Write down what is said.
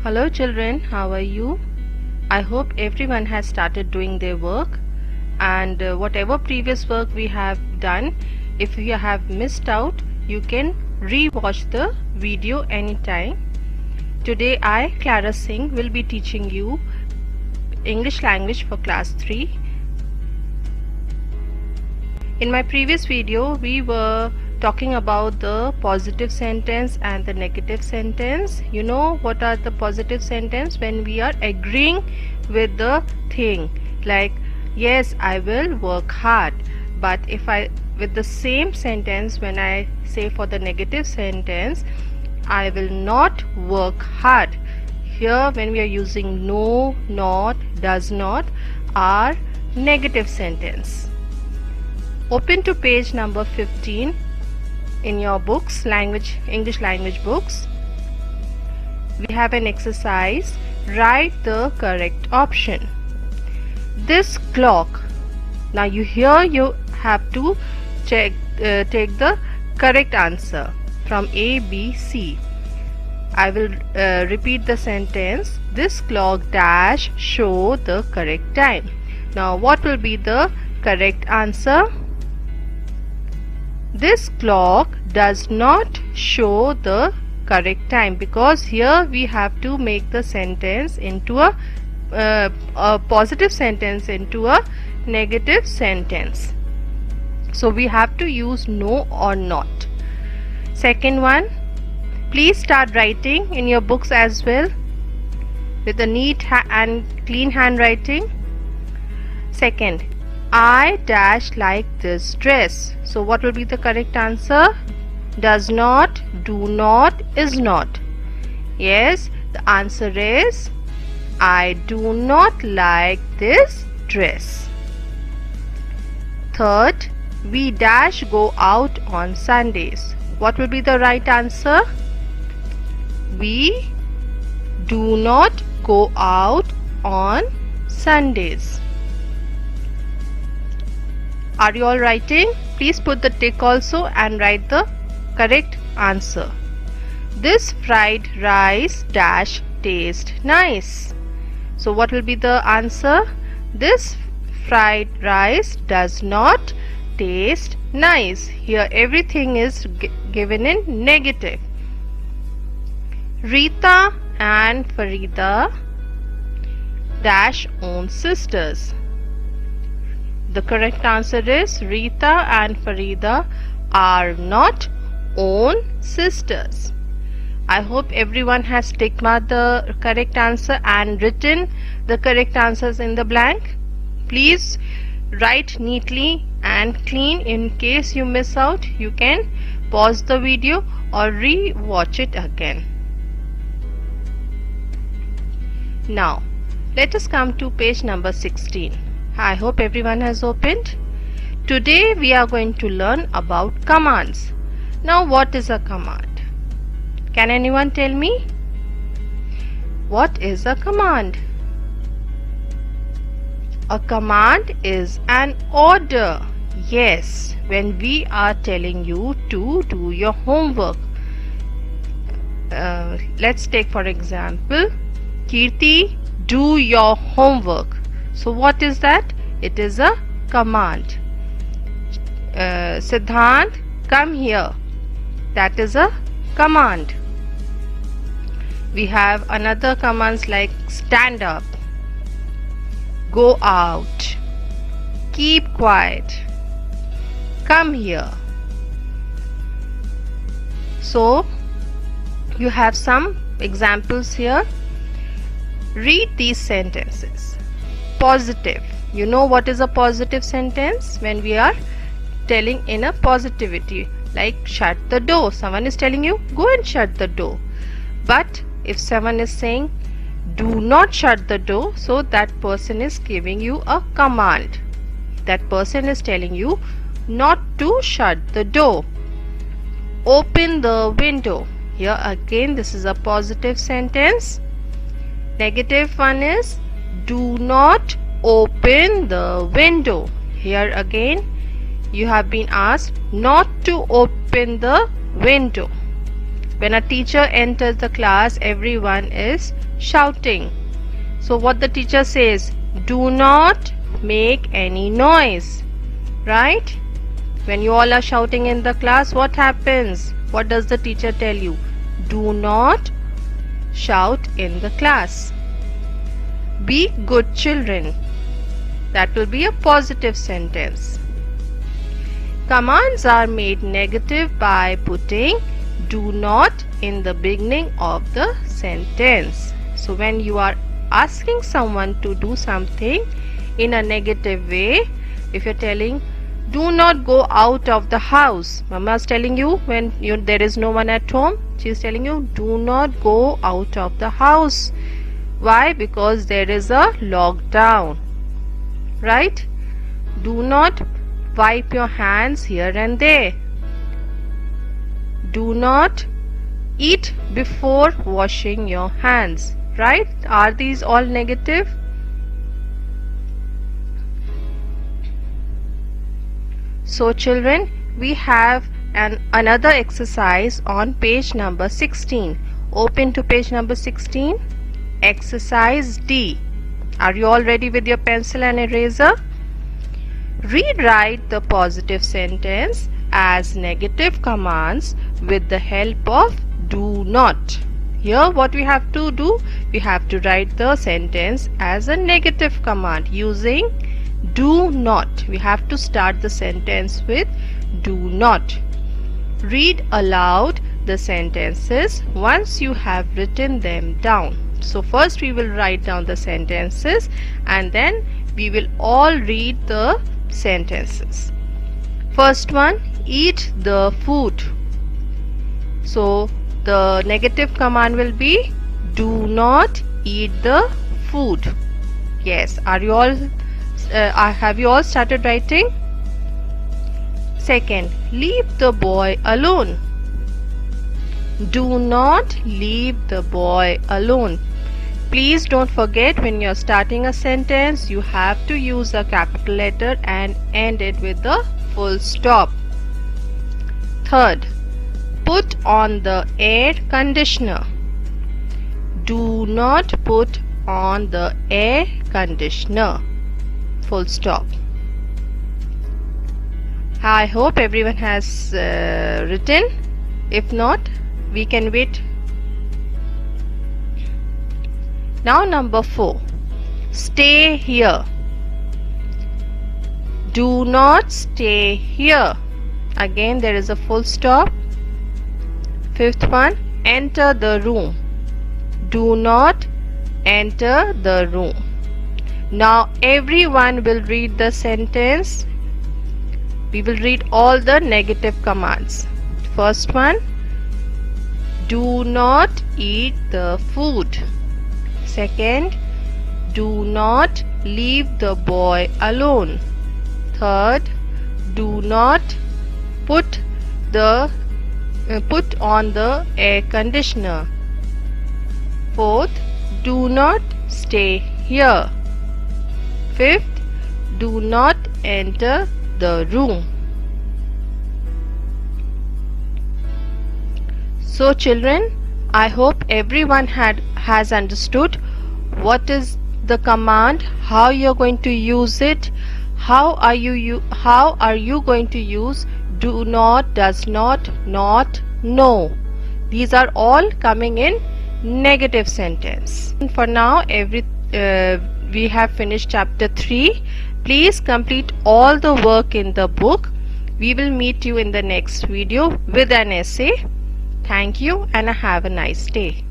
Hello children, how are you? I hope everyone has started doing their work, and whatever previous work we have done, if you have missed out, you can re-watch the video anytime. Today I, Clara Singh, will be teaching you English language for class 3. In my previous video we were talking about the positive sentence and the negative sentence. You know what are the positive sentence? When we are agreeing with the thing, like yes, I will work hard. But if I, with the same sentence, when I say for the negative sentence, I will not work hard. Here when we are using no, not, does not are negative sentence. Open to page number 15 in your books, English language books. We have an exercise. Write the correct option. This clock. Now you have to take the correct answer from A, B, C. I will repeat the sentence. This clock dash show the correct time. Now what will be the correct answer? This clock does not show the correct time, because here we have to make the sentence into a positive sentence into a negative sentence. So we have to use no or not. Second one, please start writing in your books as well with a neat and clean handwriting. Second, I dash like this dress. So what will be the correct answer? Does not, do not, is not. Yes, the answer is I do not like this dress. Third, we dash go out on Sundays. What will be the right answer? We do not go out on Sundays. Are you all writing? Please put the tick also and write the correct answer. This fried rice dash taste nice. So what will be the answer? This fried rice does not taste nice. Here everything is given in negative. Rita and Farida dash own sisters. The correct answer is Rita and Farida are not own sisters. I hope everyone has tick marked the correct answer and written the correct answers in the blank. Please write neatly and clean. In case you miss out, you can pause the video or re-watch it again. Now let us come to page number 16. I hope everyone has opened. Today we are going to learn about commands. Now what is a command? Can anyone tell me? What is a command? A command is an order. Yes, when we are telling you to do your homework. Let's take for example, Kirti, do your homework. So what is that? It is a command. Siddhant, come here. That is a command. We have another commands like stand up, go out, keep quiet, come here. So you have some examples here. Read these sentences. Positive. You know what is a positive sentence? When we are telling in a positivity, like shut the door. Someone is telling you go and shut the door. But if someone is saying do not shut the door, so that person is giving you a command. That person is telling you not to shut the door. Open the window. Here again this is a positive sentence. Negative one is do not open the window. Here again you have been asked not to open the window. When a teacher enters the class, everyone is shouting. So what the teacher says, do not make any noise, right? When you all are shouting in the class, what happens? What does the teacher tell you? Do not shout in the class. Be good children. That will be a positive sentence. Commands are made negative by putting do not in the beginning of the sentence. So when you are asking someone to do something in a negative way, if you're telling do not go out of the house, Mama is telling you when there is no one at home, she is telling you do not go out of the house. Why? Because there is a lockdown, right? Do not wipe your hands here and there. Do not eat before washing your hands, right? Are these all negative? So children, we have another exercise on page number 16. Open to page number 16. Exercise D. Are you all ready with your pencil and eraser? Rewrite the positive sentence as negative commands with the help of do not. Here what we have to do, we have to write the sentence as a negative command using do not. We have to start the sentence with do not. Read aloud the sentences once you have written them down. So first we will write down the sentences and then we will all read the sentences. First one, eat the food. So the negative command will be do not eat the food. Yes, are you all have you all started writing? Second, leave the boy alone. Do not leave the boy alone. Please don't forget, when you're starting a sentence, you have to use a capital letter and end it with a full stop. Third, put on the air conditioner. Do not put on the air conditioner. Full stop. I hope everyone has written. If not, we can wait. Now number 4. Stay here. Do not stay here. Again there is a full stop. Fifth one, enter the room. Do not enter the room. Now everyone will read the sentence. We will read all the negative commands. First one, do not eat the food. Second, do not leave the boy alone. Third, do not put on the air conditioner. Fourth, do not stay here. Fifth, do not enter the room. So children, I hope everyone has understood what is the command, how you are going to use it, how are you going to use do not, does not, no. These are all coming in negative sentence. And for now we have finished chapter 3. Please complete all the work in the book. We will meet you in the next video with an essay. Thank you and have a nice day.